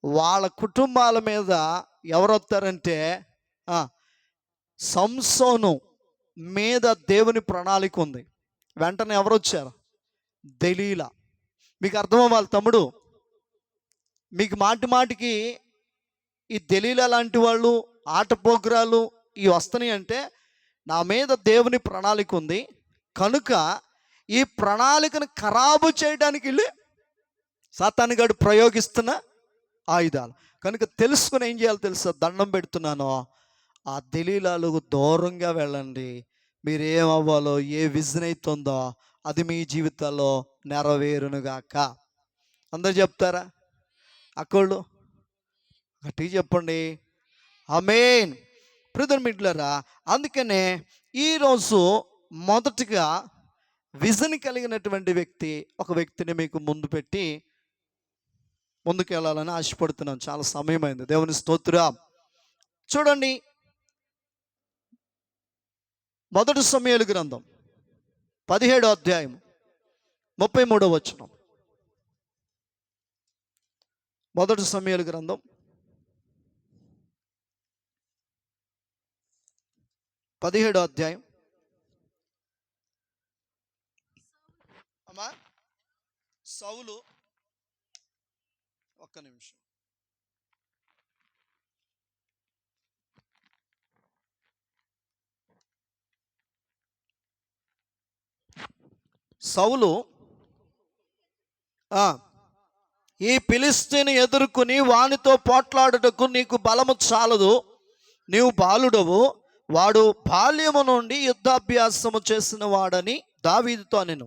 A: వాళ్ళ కుటుంబాల మీద ఎవరు వస్తారంటే సంసోను మీద దేవుని ప్రణాళిక ఉంది. వెంటనే ఎవరు వచ్చారు? దెలీలా. మీకు అర్థమవ్వాలి తమ్ముడు, మీకు మాటి మాటికి ఈ దెలీలా లాంటి వాళ్ళు ఆటపోగ్రాలు ఇవి వస్తున్నాయి అంటే నా మీద దేవుని ప్రణాళిక ఉంది కనుక ఈ ప్రణాళికను ఖరాబు చేయడానికి వెళ్ళి సాతానుగాడు ప్రయోగిస్తున్న ఆయుధాలు కనుక తెలుసుకుని ఏం చేయాలో తెలుసా? దండం పెడుతున్నాను, ఆ దెలీలాలకు దూరంగా వెళ్ళండి. మీరు ఏమవ్వాలో, ఏ విజన్ అవుతుందో అది మీ జీవితాల్లో నెరవేరునుగాక. అందరు చెప్తారా? అక్కళ్ళు గట్టిగా చెప్పండి ఆమేన్. ప్రియమైన మిత్రులారా, అందుకనే ఈరోజు మొదటిగా విజన్ కలిగినటువంటి ఒక వ్యక్తిని మీకు ముందు పెట్టి ముందుకు వెళ్ళాలని ఆశపడుతున్నాను. చాలా సమయమైంది. దేవుని స్తోత్రం. చూడండి, మొదటి సమూయేలు గ్రంథం 17వ అధ్యాయం 33వ వచనం. మొదటి సమూయేలు గ్రంథం 17వ అధ్యాయం. అమ్మా సౌలు, ఒక్క నిమిషం. సౌలు ఈ ఫిలిష్తీని ఎదుర్కొని వానితో పోట్లాడుటకు నీకు బలము చాలదు, నీవు బాలుడవు, వాడు బాల్యము నుండి యుద్ధాభ్యాసము చేసిన వాడని దావీదుతో అనెను.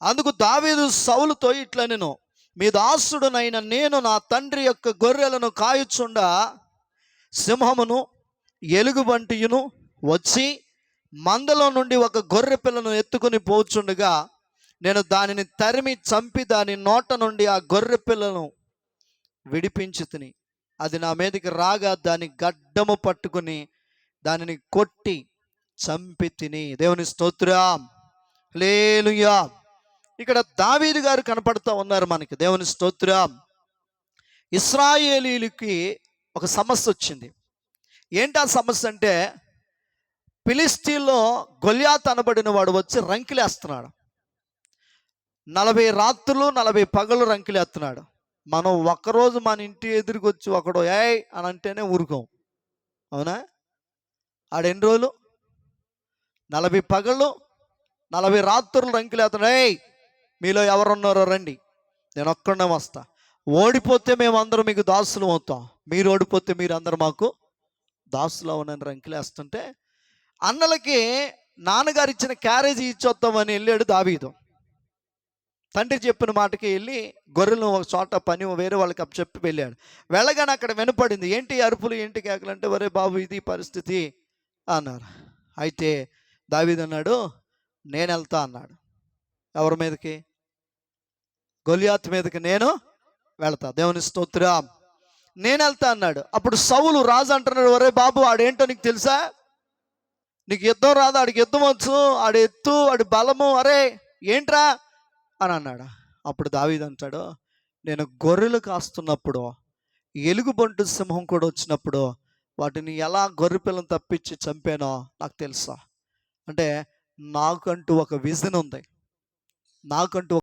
A: అందుకు దావీదు సౌలుతో ఇట్లనెను, మీ దాసుడునైన నేను నా తండ్రి యొక్క గొర్రెలను కాయుచుండా సింహమును ఎలుగుబంటియును వచ్చి మందలో నుండి ఒక గొర్రె పిల్లను ఎత్తుకుని పోచుండగా నేను దానిని తరిమి చంపి దాని నోట నుండి ఆ గొర్రె పిల్లను విడిపించి తిని అది నా మీదకి రాగా దాని గడ్డము పట్టుకుని దానిని కొట్టి చంపి తిని. దేవుని స్తోత్రం, హల్లెలూయా. ఇక్కడ దావీదు గారు కనపడుతూ ఉన్నారు మనకి. దేవుని స్తోత్రం. ఇశ్రాయేలీయులకి ఒక సమస్య వచ్చింది. ఏంటి ఆ సమస్య అంటే ఫిలిష్తీన్లో గొల్యాతు అనబడిన వాడు వచ్చి రంకిలేస్తున్నాడు. 40 రాత్రులు 40 పగలు రంకిలేస్తున్నాడు. మనం ఒక్కరోజు మన ఇంటి ఎదురుకు వచ్చి ఒకడు ఏయ్ అని అంటేనే ఊరుకోం, అవునా? ఆడు ఎన్ని రోజులు? 40 పగళ్ళు 40 రాత్రులు రంకిలేస్తాడు. ఏయ్, మీలో ఎవరున్నారో రండి, నేను ఒక్కడే వస్తా. ఓడిపోతే మేమందరం మీకు దాసులు అవుతాం, మీరు ఓడిపోతే మీరు అందరు మాకు దాసులు అవునని రంకిలేస్తుంటే, అన్నలకి నాన్నగారు ఇచ్చిన క్యారేజీ ఇచ్చొద్దామని వెళ్ళాడు దావీదు. తండ్రి చెప్పిన మాటకి వెళ్ళి గొర్రెలను ఒక చోట పని వేరే వాళ్ళకి అప్పచెప్పి వెళ్ళాడు. వెళ్ళగానే అక్కడ వినపడింది, ఏంటి అరుపులు, ఏంటి కేకలు అంటే, వరే బాబు ఇది పరిస్థితి అన్నారు. అయితే దావీదు అన్నాడు, నేను వెళ్తా అన్నాడు. ఎవరి మీదకి? గొలియాతు మీదకి నేను వెళ్తా. దేవుని స్తోత్రం. నేను వెళ్తా అన్నాడు. అప్పుడు సౌలు రాజు అంటున్నాడు, ఒరే బాబు ఆడేంటో నీకు తెలుసా? నీకు యుద్ధం రాదు, ఆడికి యుద్ధం వచ్చు, ఆడి ఎత్తు, ఆడి బలము, అరే ఏంట్రా అని అన్నాడు. అప్పుడు దావీదు అంటాడు, నేను గొర్రెలు కాస్తున్నప్పుడు ఎలుగుబంటు సింహం కూడా వచ్చినప్పుడు వాటిని ఎలా గొర్రె పిల్లను తప్పించి చంపానో నాకు తెలుసా. అంటే నాకంటూ ఒక విజన్ ఉంది, నాకంటూ